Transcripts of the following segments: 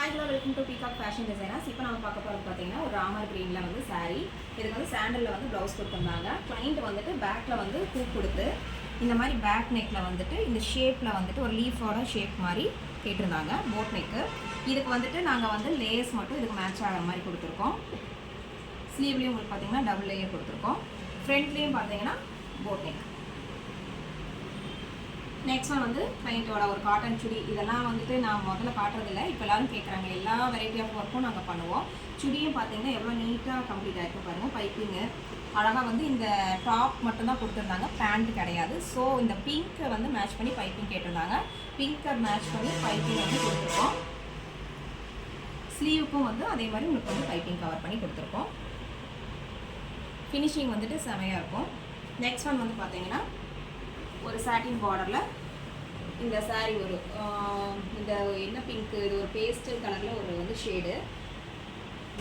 Hi, hello, welcome to Peacock Fashion Designers. இப்போ நம்ம பார்க்க போகிறது பார்த்தீங்கன்னா ஒரு ராமர் கிரீனில் வந்து saree. இதுக்கு வந்து சாண்டலில் வந்து ப்ளவுஸ் கொடுத்துருந்தாங்க. கிளைண்ட் வந்துட்டு பேக்கில் வந்து பூ கொடுத்து இந்த மாதிரி பேக் நெக்கில் வந்துட்டு இந்த ஷேப்பில் வந்துட்டு ஒரு லீஃபோட ஷேப் மாதிரி கேட்டிருந்தாங்க போட் நெக்கு. இதுக்கு வந்துட்டு நாங்கள் வந்து லேயர்ஸ் மட்டும் இதுக்கு மேட்ச் ஆகிற மாதிரி கொடுத்துருக்கோம். ஸ்லீவ்லேயும் உங்களுக்கு பார்த்தீங்கன்னா டபுள் லேயர் கொடுத்துருக்கோம். ஃப்ரண்ட்லேயும் பார்த்தீங்கன்னா போட் நெக். நெக்ஸ்ட் ஒன் வந்து கிளைண்ட்டோட ஒரு காட்டன் சுடி. இதெல்லாம் வந்துட்டு நான் முதல்ல காட்டுறதில்ல, இப்போ எல்லோரும் கேட்குறாங்க. எல்லா வெரைட்டி ஆஃப் ஒர்க்கும் நாங்கள் பண்ணுவோம். சுடியும் பார்த்தீங்கன்னா எவ்வளோ நீட்டாக கம்ப்ளீட் ஆகிருக்கும் பாருங்கள். பைப்பிங்கு அழகாக வந்து இந்த டாப் மட்டும்தான் கொடுத்துருந்தாங்க, பேண்ட் கிடையாது. ஸோ இந்த பிங்க்கை வந்து மேட்ச் பண்ணி பைப்பிங் கேட்டிருந்தாங்க. பிங்க்கை மேட்ச் பண்ணி பைப்பிங் வந்து கொடுத்துருக்கோம். ஸ்லீவுக்கும் வந்து அதே மாதிரி உங்களுக்கு வந்து பைப்பிங் கவர் பண்ணி கொடுத்துருக்கோம். ஃபினிஷிங் வந்துட்டு செமையாக இருக்கும். நெக்ஸ்ட் ஒன் வந்து பார்த்தீங்கன்னா ஒரு சாட்டின் பார்டரில் இந்த சாரீ ஒரு இந்த என்ன பிங்க்கு, இது ஒரு பேஸ்டல் கலரில் ஒரு வந்து ஷேடு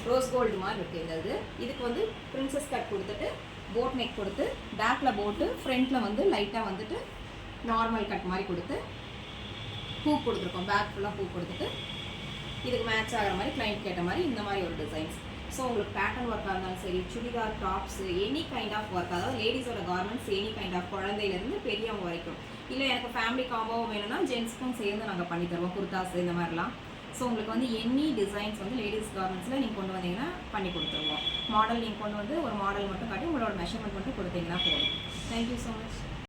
ரோஸ் கோல்டு மாதிரி இருக்குது. இந்த இதுக்கு வந்து பிரின்சஸ் கட் கொடுத்துட்டு போட் நெக் கொடுத்து பேக்கில் போட்டு ஃப்ரண்ட்டில் வந்து லைட்டாக வந்துட்டு நார்மல் கட் மாதிரி கொடுத்து பூ கொடுத்துருக்கோம். பேக் ஃபுல்லாக பூ கொடுத்துட்டு இதுக்கு மேட்ச் ஆகிற மாதிரி கிளைண்ட் கேட்ட மாதிரி இந்த மாதிரி ஒரு டிசைன்ஸ். ஸோ உங்களுக்கு பேட்டர்ன் ஒர்க்காக இருந்தாலும் சரி, churidar, tops, any kind of work, அதாவது லேடிஸோட கார்மெண்ட்ஸ் எனி கைண்ட் ஆஃப், குழந்தையிலேருந்து பெரியவங்க வரைக்கும். இல்லை எனக்கு ஃபேமிலி காம்போவும் வேணும்னா ஜென்ஸ்க்கும் சேர்ந்து நாங்கள் பண்ணி தருவோம், குர்தாஸ் இந்த மாதிரிலாம். ஸோ உங்களுக்கு வந்து எனி டிசைன்ஸ் வந்து லேடிஸ் கார்மெண்ட்ஸில் நீங்கள் கொண்டு வந்தீங்கன்னா பண்ணி கொடுத்துருவோம். மாடல் நீங்கள் கொண்டு வந்து ஒரு மாடல் மட்டும் காட்டி உங்களோட மெஷர்மெண்ட் மட்டும் கொடுத்தீங்கன்னா போதும். Thank you so much.